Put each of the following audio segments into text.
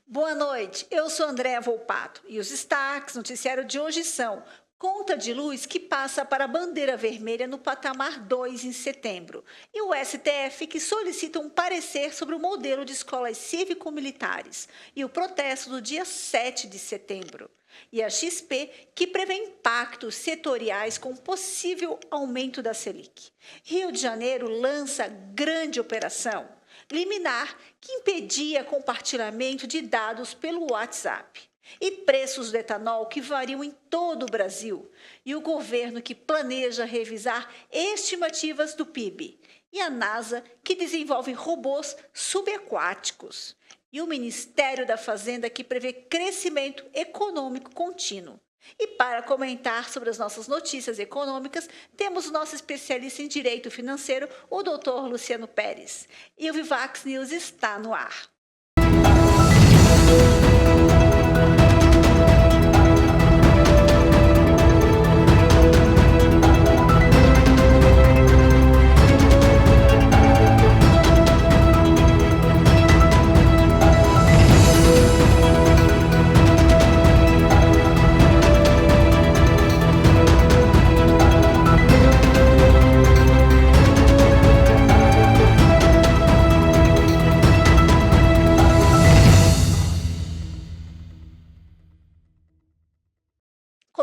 Boa noite, eu sou Andréa Volpato e os destaques no noticiário de hoje são: conta de luz que passa para a bandeira vermelha no patamar 2 em setembro, e o STF que solicita um parecer sobre o modelo de escolas cívico-militares, e o protesto do dia 7 de setembro. E a XP que prevê impactos setoriais com possível aumento da Selic. Rio de Janeiro lança grande operação liminar que impedia compartilhamento de dados pelo WhatsApp. E preços do etanol que variam em todo o Brasil. E o governo que planeja revisar estimativas do PIB. E a NASA que desenvolve robôs subaquáticos. E o Ministério da Fazenda que prevê crescimento econômico contínuo. E para comentar sobre as nossas notícias econômicas, temos o nosso especialista em direito financeiro, o Dr. Luciano Pérez. E o Vivax News está no ar.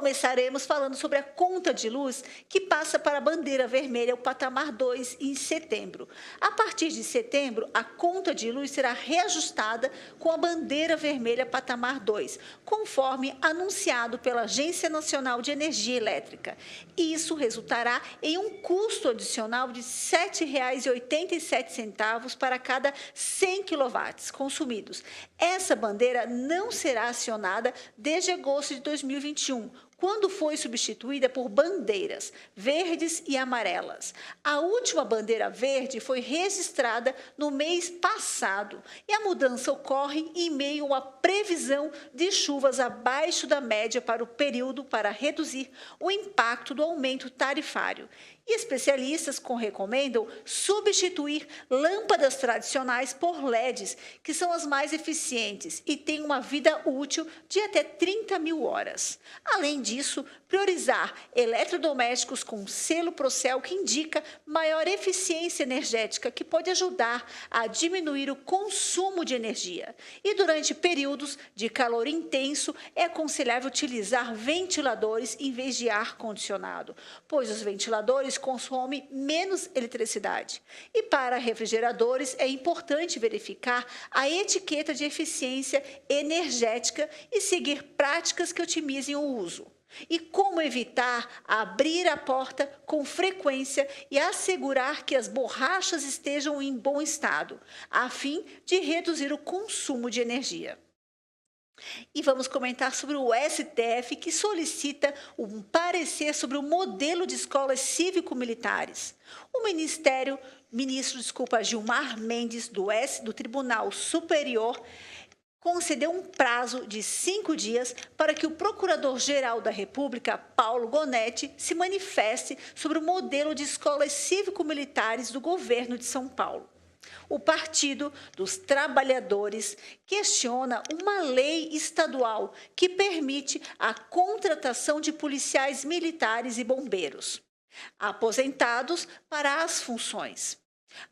Começaremos falando sobre a conta de luz que passa para a bandeira vermelha, o patamar 2, em setembro. A partir de setembro, a conta de luz será reajustada com a bandeira vermelha, patamar 2, conforme anunciado pela Agência Nacional de Energia Elétrica. Isso resultará em um custo adicional de R$ 7,87 para cada 100 kW consumidos. Essa bandeira não será acionada desde agosto de 2021, quando foi substituída por bandeiras verdes e amarelas. A última bandeira verde foi registrada no mês passado e a mudança ocorre em meio à previsão de chuvas abaixo da média para o período para reduzir o impacto do aumento tarifário. E especialistas recomendam substituir lâmpadas tradicionais por LEDs, que são as mais eficientes e têm uma vida útil de até 30 mil horas. Além disso, priorizar eletrodomésticos com selo Procel, que indica maior eficiência energética, que pode ajudar a diminuir o consumo de energia. E durante períodos de calor intenso, é aconselhável utilizar ventiladores em vez de ar-condicionado, pois os ventiladores consomem menos eletricidade. E para refrigeradores, é importante verificar a etiqueta de eficiência energética e seguir práticas que otimizem o uso. E como evitar abrir a porta com frequência e assegurar que as borrachas estejam em bom estado, a fim de reduzir o consumo de energia. E vamos comentar sobre o STF, que solicita um parecer sobre o modelo de escolas cívico-militares. O ministro Gilmar Mendes, do Tribunal Superior, concedeu um prazo de 5 dias para que o Procurador-Geral da República, Paulo Gonetti, se manifeste sobre o modelo de escolas cívico-militares do governo de São Paulo. O Partido dos Trabalhadores questiona uma lei estadual que permite a contratação de policiais militares e bombeiros, aposentados, para as funções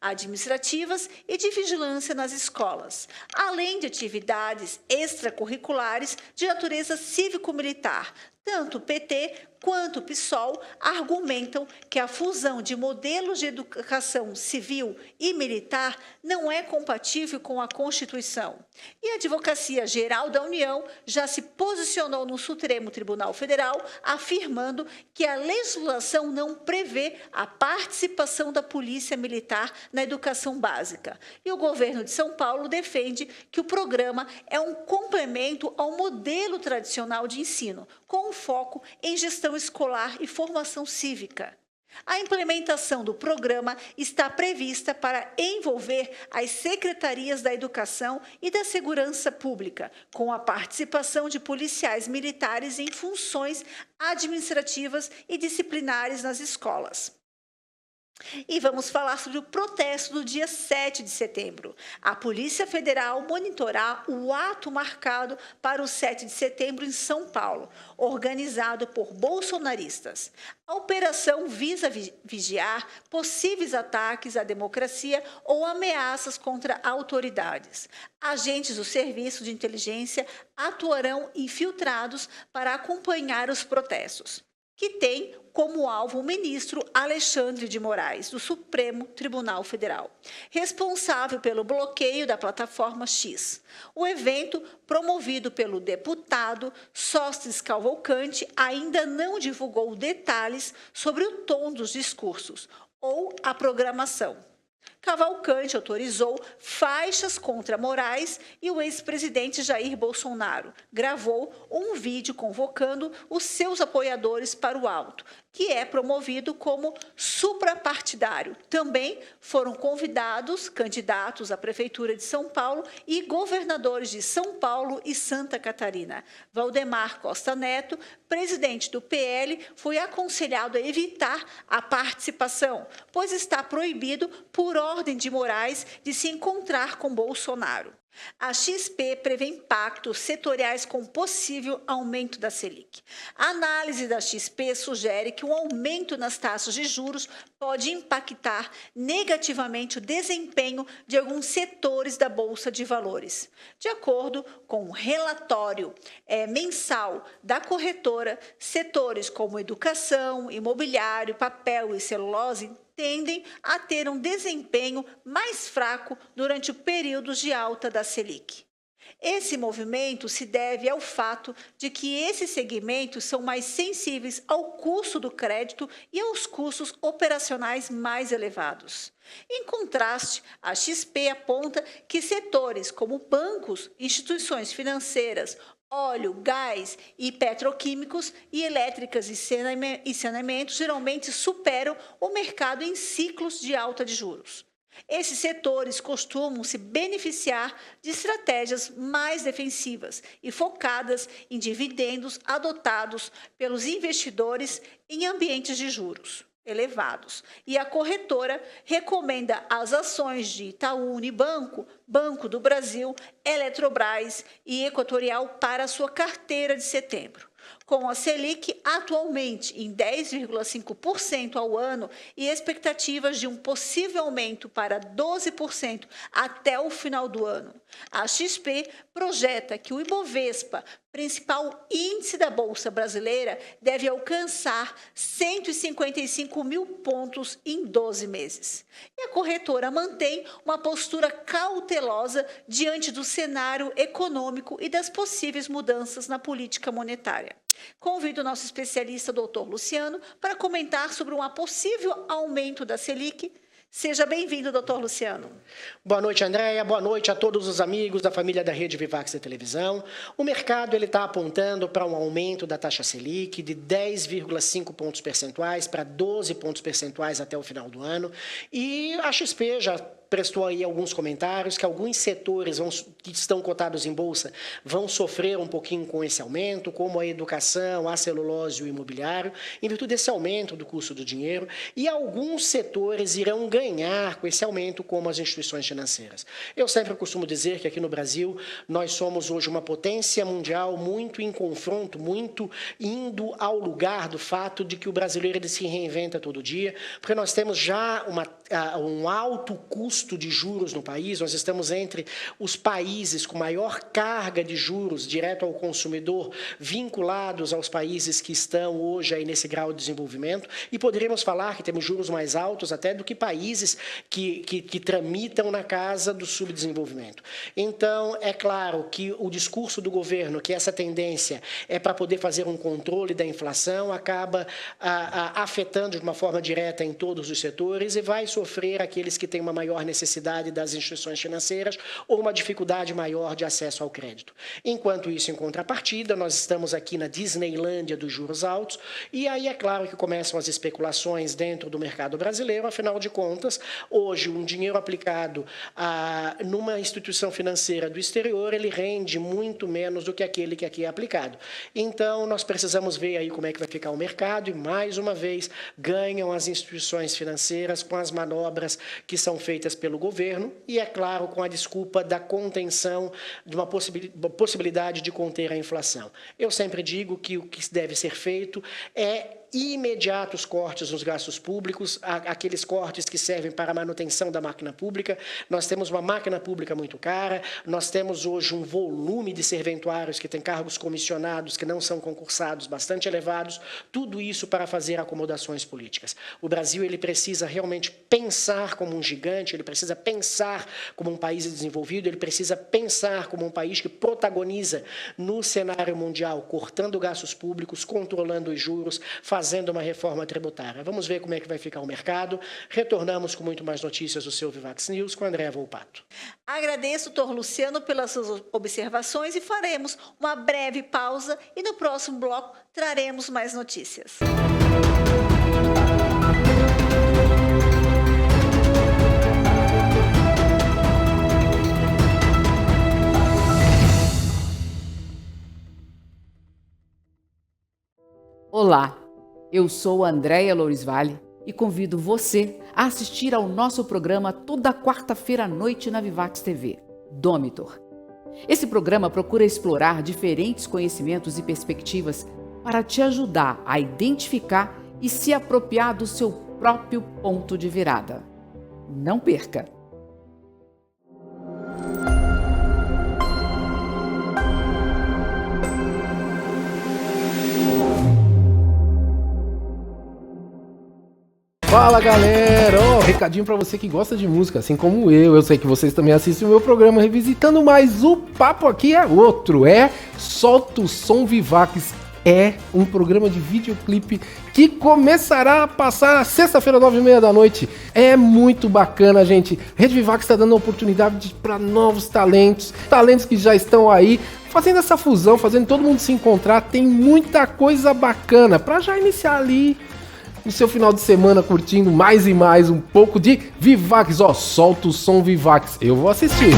administrativas e de vigilância nas escolas, além de atividades extracurriculares de natureza cívico-militar. Tanto o PT quanto o PSOL argumentam que a fusão de modelos de educação civil e militar não é compatível com a Constituição. E a Advocacia Geral da União já se posicionou no Supremo Tribunal Federal, afirmando que a legislação não prevê a participação da Polícia Militar na educação básica. E o governo de São Paulo defende que o programa é um complemento ao modelo tradicional de ensino, com foco em gestão escolar e formação cívica. A implementação do programa está prevista para envolver as secretarias da Educação e da Segurança Pública, com a participação de policiais militares em funções administrativas e disciplinares nas escolas. E vamos falar sobre o protesto do dia 7 de setembro. A Polícia Federal monitorará o ato marcado para o 7 de setembro em São Paulo, organizado por bolsonaristas. A operação visa vigiar possíveis ataques à democracia ou ameaças contra autoridades. Agentes do Serviço de Inteligência atuarão infiltrados para acompanhar os protestos, que tem como alvo o ministro Alexandre de Moraes, do Supremo Tribunal Federal, responsável pelo bloqueio da plataforma X. O evento, promovido pelo deputado Sóstenes Cavalcante, ainda não divulgou detalhes sobre o tom dos discursos ou a programação. Cavalcante autorizou faixas contra Moraes e o ex-presidente Jair Bolsonaro gravou um vídeo convocando os seus apoiadores para o ato, que é promovido como suprapartidário. Também foram convidados candidatos à Prefeitura de São Paulo e governadores de São Paulo e Santa Catarina. Valdemar Costa Neto, presidente do PL, foi aconselhado a evitar a participação, pois está proibido por ordem de Moraes de se encontrar com Bolsonaro. A XP prevê impactos setoriais com possível aumento da Selic. A análise da XP sugere que o aumento nas taxas de juros pode impactar negativamente o desempenho de alguns setores da Bolsa de Valores. De acordo com o relatório mensal da corretora, setores como educação, imobiliário, papel e celulose tendem a ter um desempenho mais fraco durante períodos de alta da Selic. Esse movimento se deve ao fato de que esses segmentos são mais sensíveis ao custo do crédito e aos custos operacionais mais elevados. Em contraste, a XP aponta que setores como bancos, instituições financeiras, óleo, gás e petroquímicos e elétricas e saneamento geralmente superam o mercado em ciclos de alta de juros. Esses setores costumam se beneficiar de estratégias mais defensivas e focadas em dividendos adotados pelos investidores em ambientes de juros elevados. E a corretora recomenda as ações de Itaú Unibanco, Banco do Brasil, Eletrobras e Equatorial para a sua carteira de setembro. Com a Selic atualmente em 10,5% ao ano e expectativas de um possível aumento para 12% até o final do ano, a XP projeta que o Ibovespa, principal índice da Bolsa Brasileira, deve alcançar 155 mil pontos em 12 meses. E a corretora mantém uma postura cautelosa diante do cenário econômico e das possíveis mudanças na política monetária. Convido o nosso especialista, doutor Luciano, para comentar sobre um possível aumento da Selic. Seja bem-vindo, doutor Luciano. Boa noite, Andréia. Boa noite a todos os amigos da família da Rede Vivax da televisão. O mercado está apontando para um aumento da taxa Selic de 10,5 pontos percentuais para 12 pontos percentuais até o final do ano. E a XP já prestou aí alguns comentários que alguns setores que estão cotados em bolsa vão sofrer um pouquinho com esse aumento, como a educação, a celulose e o imobiliário, em virtude desse aumento do custo do dinheiro, e alguns setores irão ganhar com esse aumento, como as instituições financeiras. Eu sempre costumo dizer que aqui no Brasil nós somos hoje uma potência mundial muito em confronto, muito indo ao lugar do fato de que o brasileiro ele se reinventa todo dia, porque nós temos já um alto custo de juros no país, nós estamos entre os países com maior carga de juros direto ao consumidor, vinculados aos países que estão hoje aí nesse grau de desenvolvimento, e poderíamos falar que temos juros mais altos até do que países que tramitam na casa do subdesenvolvimento. Então, é claro que o discurso do governo, que essa tendência é para poder fazer um controle da inflação, acaba afetando de uma forma direta em todos os setores e vai sofrer aqueles que têm uma maior necessidade das instituições financeiras ou uma dificuldade maior de acesso ao crédito. Enquanto isso, em contrapartida, nós estamos aqui na Disneylândia dos juros altos, e aí é claro que começam as especulações dentro do mercado brasileiro. Afinal de contas, hoje um dinheiro aplicado numa instituição financeira do exterior, ele rende muito menos do que aquele que aqui é aplicado. Então, nós precisamos ver aí como é que vai ficar o mercado e, mais uma vez, ganham as instituições financeiras com as manobras que são feitas pelo governo e, é claro, com a desculpa da contenção, de uma possibilidade de conter a inflação. Eu sempre digo que o que deve ser feito é imediatos cortes nos gastos públicos, aqueles cortes que servem para a manutenção da máquina pública. Nós temos uma máquina pública muito cara, nós temos hoje um volume de serventuários que tem cargos comissionados que não são concursados bastante elevados, tudo isso para fazer acomodações políticas. O Brasil ele precisa realmente pensar como um gigante, ele precisa pensar como um país desenvolvido, ele precisa pensar como um país que protagoniza no cenário mundial, cortando gastos públicos, controlando os juros, fazendo uma reforma tributária. Vamos ver como é que vai ficar o mercado. Retornamos com muito mais notícias do seu Vivax News com Andréa Volpato. Agradeço, doutor Luciano, pelas suas observações e faremos uma breve pausa e no próximo bloco traremos mais notícias. Olá, eu sou Andréa Lourisvalli e convido você a assistir ao nosso programa toda quarta-feira à noite na Vivax TV, Domitor. Esse programa procura explorar diferentes conhecimentos e perspectivas para te ajudar a identificar e se apropriar do seu próprio ponto de virada. Não perca! Fala galera, recadinho pra você que gosta de música, assim como eu sei que vocês também assistem o meu programa Revisitando, mas o papo aqui é outro, Solta o Som Vivax, é um programa de videoclipe que começará a passar na sexta-feira, 9h30 da noite, é muito bacana, gente. Rede Vivax está dando oportunidade para novos talentos que já estão aí, fazendo essa fusão, fazendo todo mundo se encontrar, tem muita coisa bacana pra já iniciar ali no seu final de semana curtindo mais e mais um pouco de Vivax. Solta o som Vivax. Eu vou assistir.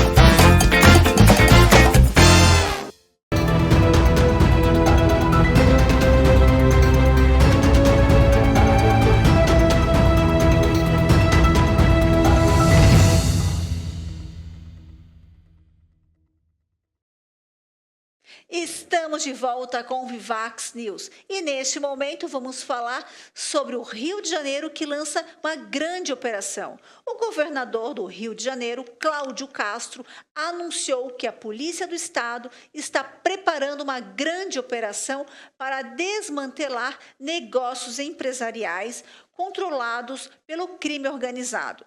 Estamos de volta com o Vivax News e neste momento vamos falar sobre o Rio de Janeiro que lança uma grande operação. O governador do Rio de Janeiro, Cláudio Castro, anunciou que a Polícia do Estado está preparando uma grande operação para desmantelar negócios empresariais controlados pelo crime organizado,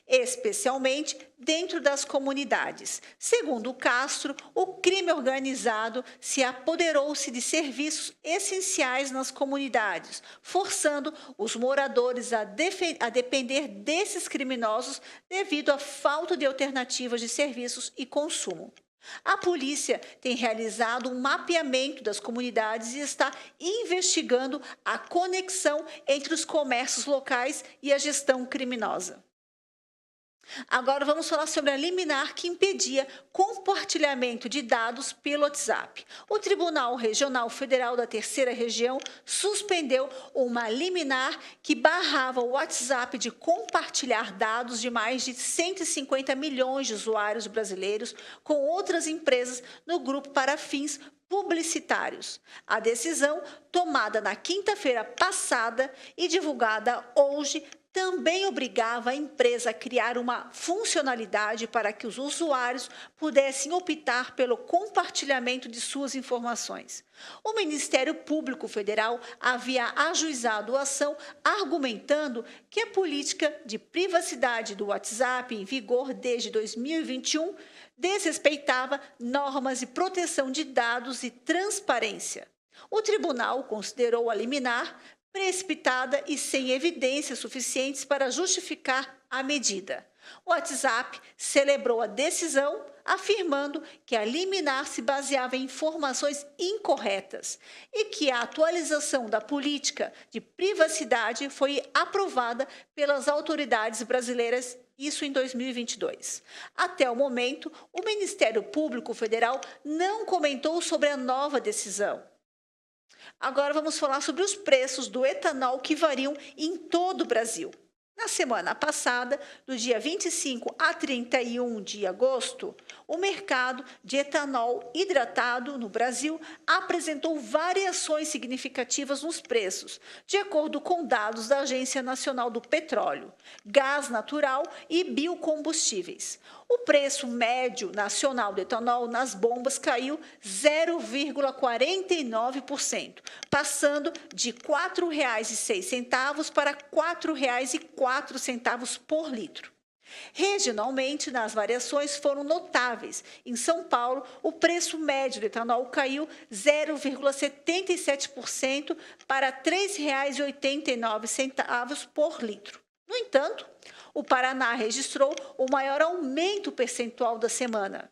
especialmente dentro das comunidades. Segundo Castro, o crime organizado se apoderou-se de serviços essenciais nas comunidades, forçando os moradores a depender desses criminosos devido à falta de alternativas de serviços e consumo. A polícia tem realizado um mapeamento das comunidades e está investigando a conexão entre os comércios locais e a gestão criminosa. Agora vamos falar sobre a liminar que impedia compartilhamento de dados pelo WhatsApp. O Tribunal Regional Federal da Terceira Região suspendeu uma liminar que barrava o WhatsApp de compartilhar dados de mais de 150 milhões de usuários brasileiros com outras empresas no grupo para fins publicitários. A decisão, tomada na quinta-feira passada e divulgada hoje, também obrigava a empresa a criar uma funcionalidade para que os usuários pudessem optar pelo compartilhamento de suas informações. O Ministério Público Federal havia ajuizado a ação argumentando que a política de privacidade do WhatsApp, em vigor desde 2021, desrespeitava normas de proteção de dados e transparência. O tribunal considerou a liminar precipitada e sem evidências suficientes para justificar a medida. O WhatsApp celebrou a decisão, afirmando que a liminar se baseava em informações incorretas e que a atualização da política de privacidade foi aprovada pelas autoridades brasileiras, isso em 2022. Até o momento, o Ministério Público Federal não comentou sobre a nova decisão. Agora vamos falar sobre os preços do etanol que variam em todo o Brasil. Na semana passada, do dia 25 a 31 de agosto, o mercado de etanol hidratado no Brasil apresentou variações significativas nos preços, de acordo com dados da Agência Nacional do Petróleo, Gás Natural e Biocombustíveis. O preço médio nacional do etanol nas bombas caiu 0,49%, passando de R$ 4,06 para R$ 4,04 por litro. Regionalmente, as variações foram notáveis. Em São Paulo, o preço médio do etanol caiu 0,77% para R$ 3,89 por litro. No entanto, o Paraná registrou o maior aumento percentual da semana,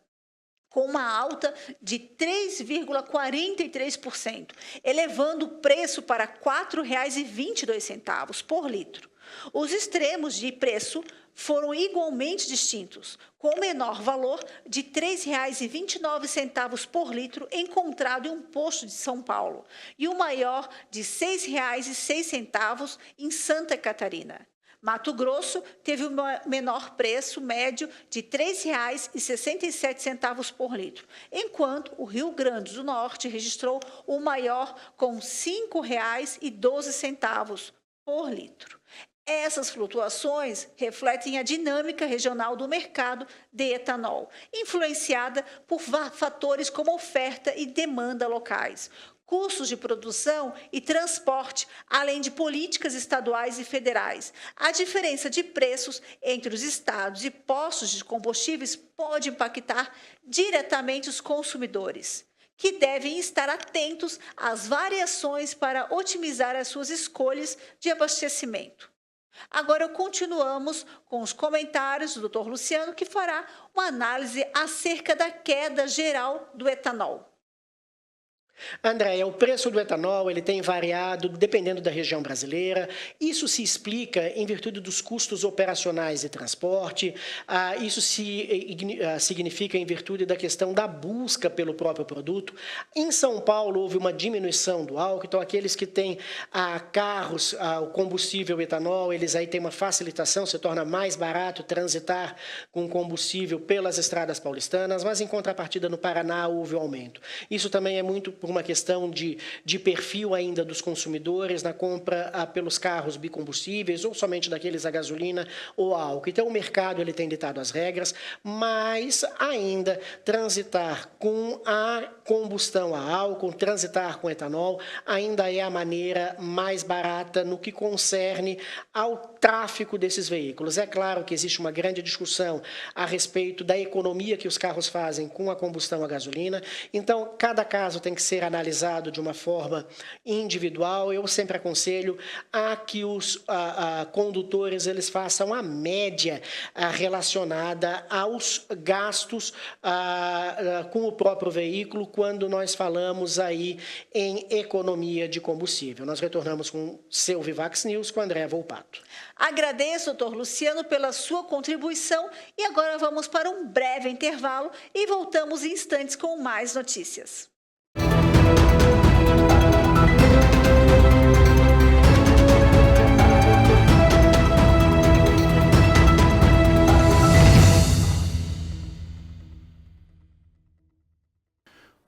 com uma alta de 3,43%, elevando o preço para R$ 4,22 por litro. Os extremos de preço foram igualmente distintos, com o menor valor de R$ 3,29 por litro encontrado em um posto de São Paulo e o maior de R$ 6,06 em Santa Catarina. Mato Grosso teve o menor preço médio de R$ 3,67 por litro, enquanto o Rio Grande do Norte registrou o maior com R$ 5,12 por litro. Essas flutuações refletem a dinâmica regional do mercado de etanol, influenciada por fatores como oferta e demanda locais, custos de produção e transporte, além de políticas estaduais e federais. A diferença de preços entre os estados e postos de combustíveis pode impactar diretamente os consumidores, que devem estar atentos às variações para otimizar as suas escolhas de abastecimento. Agora continuamos com os comentários do Dr. Luciano, que fará uma análise acerca da queda geral do etanol. Andréia, o preço do etanol ele tem variado dependendo da região brasileira. Isso se explica em virtude dos custos operacionais de transporte. Isso significa em virtude da questão da busca pelo próprio produto. Em São Paulo houve uma diminuição do álcool, então aqueles que têm carros, o combustível etanol, eles aí têm uma facilitação, se torna mais barato transitar com combustível pelas estradas paulistanas, mas em contrapartida no Paraná houve um aumento. Isso também é muito por uma questão de perfil ainda dos consumidores na compra pelos carros bicombustíveis ou somente daqueles a gasolina ou a álcool. Então, o mercado ele tem ditado as regras, mas ainda transitar com a combustão a álcool, transitar com etanol, ainda é a maneira mais barata no que concerne ao tráfego desses veículos. É claro que existe uma grande discussão a respeito da economia que os carros fazem com a combustão a gasolina, então cada caso tem que ser analisado de uma forma individual. Eu sempre aconselho a que os condutores eles façam a média relacionada aos gastos com o próprio veículo quando nós falamos aí em economia de combustível. Nós retornamos com o seu Vivax News com André Volpato. Agradeço, doutor Luciano, pela sua contribuição e agora vamos para um breve intervalo e voltamos em instantes com mais notícias.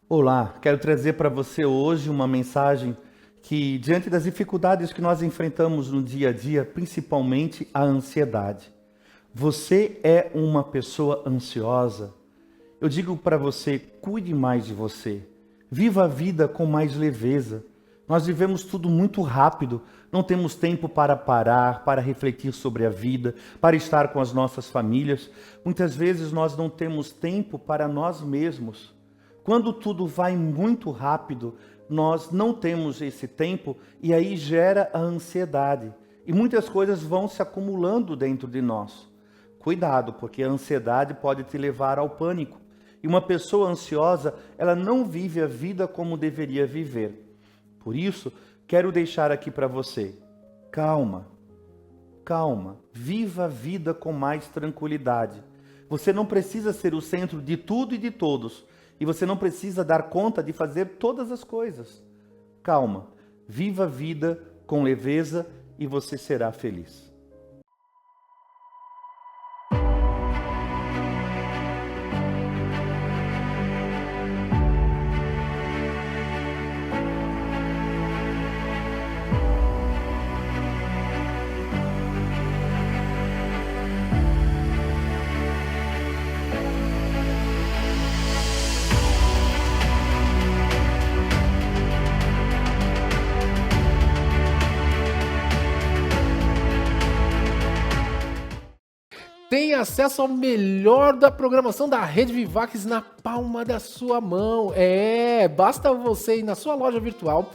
Olá, quero trazer para você hoje uma mensagem que, diante das dificuldades que nós enfrentamos no dia a dia, principalmente a ansiedade. Você é uma pessoa ansiosa? Eu digo para você, cuide mais de você. Viva a vida com mais leveza. Nós vivemos tudo muito rápido, não temos tempo para parar, para refletir sobre a vida, para estar com as nossas famílias. Muitas vezes nós não temos tempo para nós mesmos. Quando tudo vai muito rápido, nós não temos esse tempo e aí gera a ansiedade. E muitas coisas vão se acumulando dentro de nós. Cuidado, porque a ansiedade pode te levar ao pânico. E uma pessoa ansiosa, ela não vive a vida como deveria viver. Por isso, quero deixar aqui para você, calma, calma, viva a vida com mais tranquilidade. Você não precisa ser o centro de tudo e de todos, e você não precisa dar conta de fazer todas as coisas. Calma, viva a vida com leveza e você será feliz. Tem acesso ao melhor da programação da Rede Vivax na palma da sua mão. Basta você ir na sua loja virtual,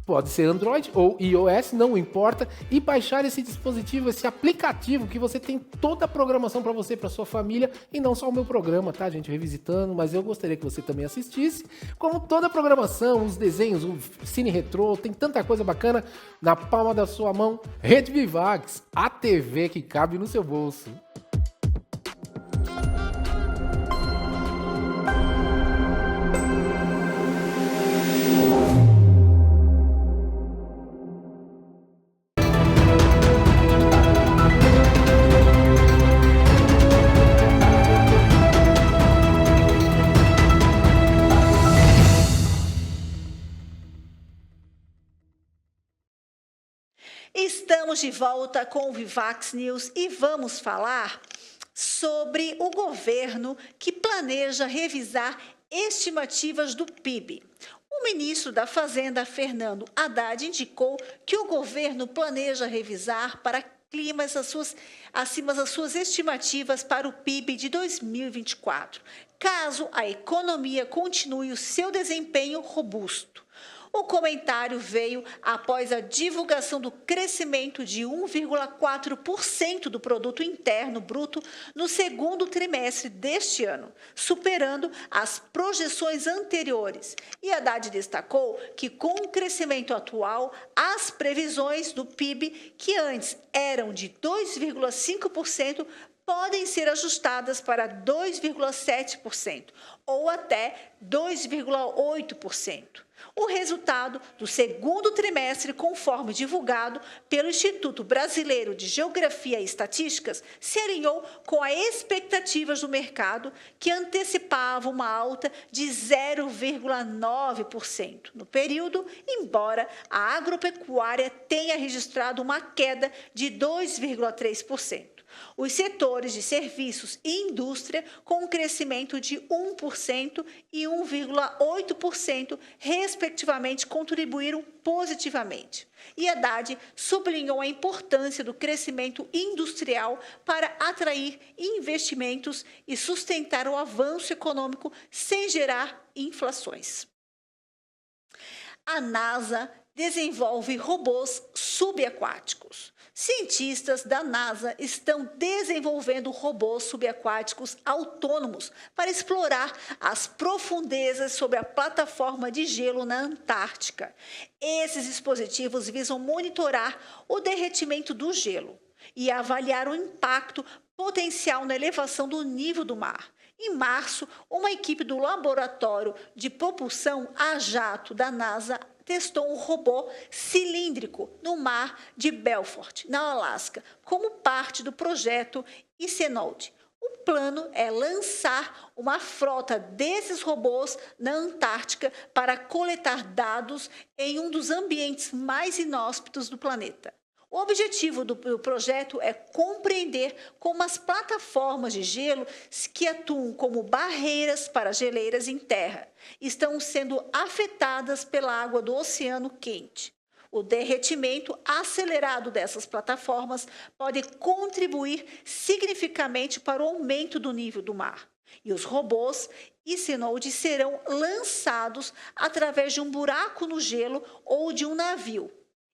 pode ser Android ou iOS, não importa, e baixar esse dispositivo, esse aplicativo que você tem toda a programação para você, para sua família, e não só o meu programa, tá, gente, revisitando, mas eu gostaria que você também assistisse, como toda a programação, os desenhos, o Cine Retrô, tem tanta coisa bacana na palma da sua mão. Rede Vivax, a TV que cabe no seu bolso. Estamos de volta com o Vivax News e vamos falar sobre o governo que planeja revisar estimativas do PIB. O ministro da Fazenda, Fernando Haddad, indicou que o governo planeja revisar para climas acima das suas estimativas para o PIB de 2024, caso a economia continue o seu desempenho robusto. O comentário veio após a divulgação do crescimento de 1,4% do produto interno bruto no segundo trimestre deste ano, superando as projeções anteriores. E Haddad destacou que, com o crescimento atual, as previsões do PIB, que antes eram de 2,5%, podem ser ajustadas para 2,7% ou até 2,8%. O resultado do segundo trimestre, conforme divulgado pelo Instituto Brasileiro de Geografia e Estatísticas, se alinhou com as expectativas do mercado, que antecipavam uma alta de 0,9% no período, embora a agropecuária tenha registrado uma queda de 2,3%. Os setores de serviços e indústria, com um crescimento de 1% e 1,8%, respectivamente, contribuíram positivamente. E Haddad sublinhou a importância do crescimento industrial para atrair investimentos e sustentar o avanço econômico sem gerar inflações. A NASA desenvolve robôs subaquáticos. Cientistas da NASA estão desenvolvendo robôs subaquáticos autônomos para explorar as profundezas sob a plataforma de gelo na Antártica. Esses dispositivos visam monitorar o derretimento do gelo e avaliar o impacto potencial na elevação do nível do mar. Em março, uma equipe do Laboratório de Propulsão a Jato da NASA testou um robô cilíndrico no mar de Beaufort, na Alasca, como parte do projeto Icenode. O plano é lançar uma frota desses robôs na Antártica para coletar dados em um dos ambientes mais inóspitos do planeta. O objetivo do projeto é compreender como as plataformas de gelo que atuam como barreiras para geleiras em terra estão sendo afetadas pela água do oceano quente. O derretimento acelerado dessas plataformas pode contribuir significativamente para o aumento do nível do mar. E os robôs Icenode serão lançados através de um buraco no gelo ou de um navio.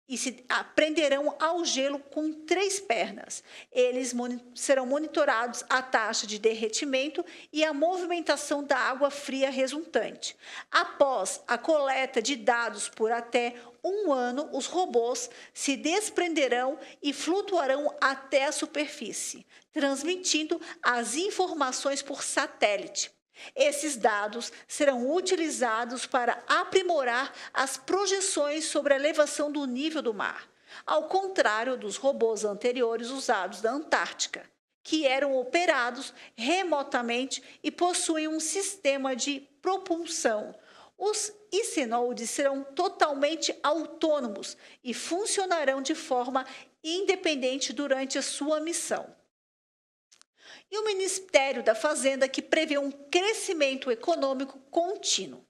e se prenderão ao gelo com 3 pernas. Eles serão monitorados a taxa de derretimento e a movimentação da água fria resultante. Após a coleta de dados por até 1 ano, os robôs se desprenderão e flutuarão até a superfície, transmitindo as informações por satélite. Esses dados serão utilizados para aprimorar as projeções sobre a elevação do nível do mar, ao contrário dos robôs anteriores usados na Antártica, que eram operados remotamente e possuem um sistema de propulsão. Os ICENODES serão totalmente autônomos e funcionarão de forma independente durante a sua missão. E o Ministério da Fazenda, que prevê um crescimento econômico contínuo.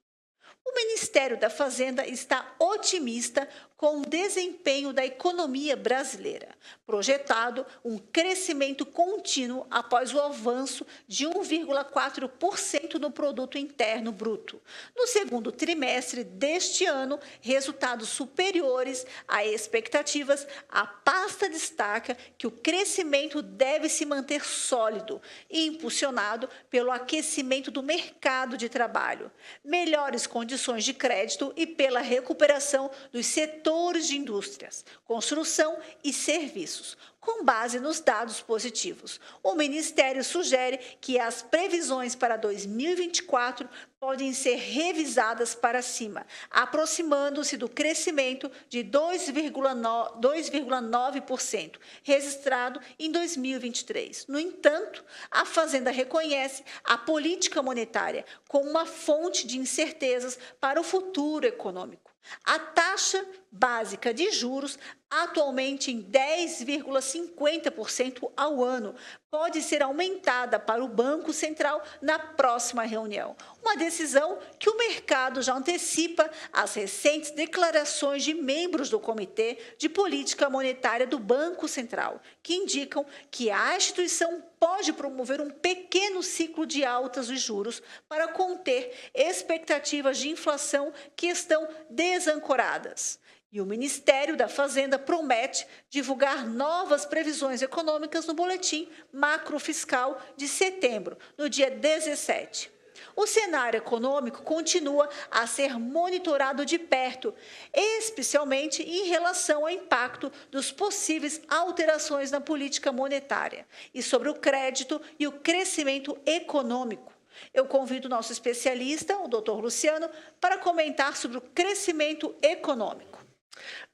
O Ministério da Fazenda está otimista com o desempenho da economia brasileira, projetado um crescimento contínuo após o avanço de 1,4% no produto interno bruto. No segundo trimestre deste ano, resultados superiores a expectativas, a pasta destaca que o crescimento deve se manter sólido e impulsionado pelo aquecimento do mercado de trabalho, melhores condições de crédito e pela recuperação dos setores de indústrias, construção e serviços. Com base nos dados positivos, o Ministério sugere que as previsões para 2024 podem ser revisadas para cima, aproximando-se do crescimento de 2,9% registrado em 2023. No entanto, a Fazenda reconhece a política monetária como uma fonte de incertezas para o futuro econômico. A taxa básica de juros, atualmente em 10,50% ao ano, pode ser aumentada para o Banco Central na próxima reunião. Uma decisão que o mercado já antecipa as recentes declarações de membros do Comitê de Política Monetária do Banco Central, que indicam que a instituição pode promover um pequeno ciclo de altas de juros para conter expectativas de inflação que estão desancoradas. E o Ministério da Fazenda promete divulgar novas previsões econômicas no Boletim Macrofiscal de setembro, no dia 17. O cenário econômico continua a ser monitorado de perto, especialmente em relação ao impacto dos possíveis alterações na política monetária e sobre o crédito e o crescimento econômico. Eu convido o nosso especialista, o Dr. Luciano, para comentar sobre o crescimento econômico.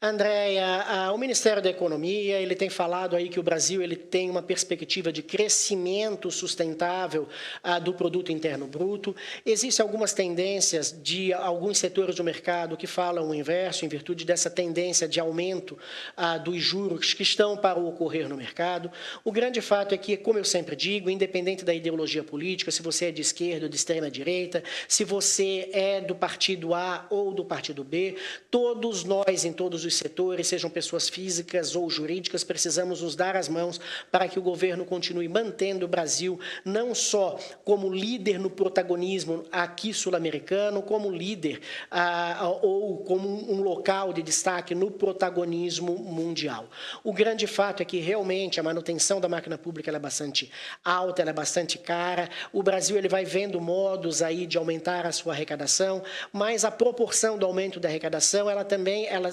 Andréia, o Ministério da Economia ele tem falado aí que o Brasil ele tem uma perspectiva de crescimento sustentável do produto interno bruto. Existem algumas tendências de alguns setores do mercado que falam o inverso, em virtude dessa tendência de aumento dos juros que estão para ocorrer no mercado. O grande fato é que, como eu sempre digo, independente da ideologia política, se você é de esquerda ou de extrema direita, se você é do partido A ou do partido B, todos nós, em todos os setores, sejam pessoas físicas ou jurídicas, precisamos nos dar as mãos para que o governo continue mantendo o Brasil não só como líder no protagonismo aqui sul-americano, como líder ou como um local de destaque no protagonismo mundial. O grande fato é que realmente a manutenção da máquina pública ela é bastante alta, ela é bastante cara. O Brasil ele vai vendo modos aí de aumentar a sua arrecadação, mas a proporção do aumento da arrecadação ela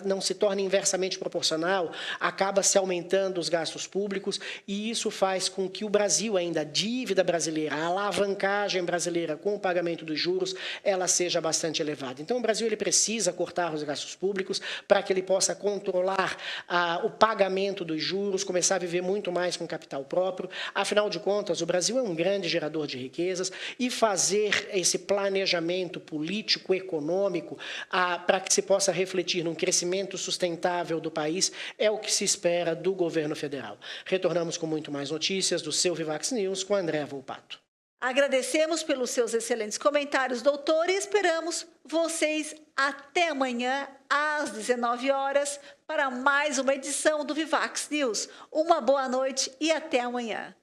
não se torna inversamente proporcional, acaba se aumentando os gastos públicos e isso faz com que o Brasil ainda, a dívida brasileira, a alavancagem brasileira com o pagamento dos juros, ela seja bastante elevada. Então, o Brasil ele precisa cortar os gastos públicos para que ele possa controlar o pagamento dos juros, começar a viver muito mais com capital próprio. Afinal de contas, o Brasil é um grande gerador de riquezas e fazer esse planejamento político, econômico, para que se possa refletir num crescimento sustentável do país, é o que se espera do governo federal. Retornamos com muito mais notícias do seu Vivax News com André Volpato. Agradecemos pelos seus excelentes comentários, doutor, e esperamos vocês até amanhã, às 19 horas, para mais uma edição do Vivax News. Uma boa noite e até amanhã.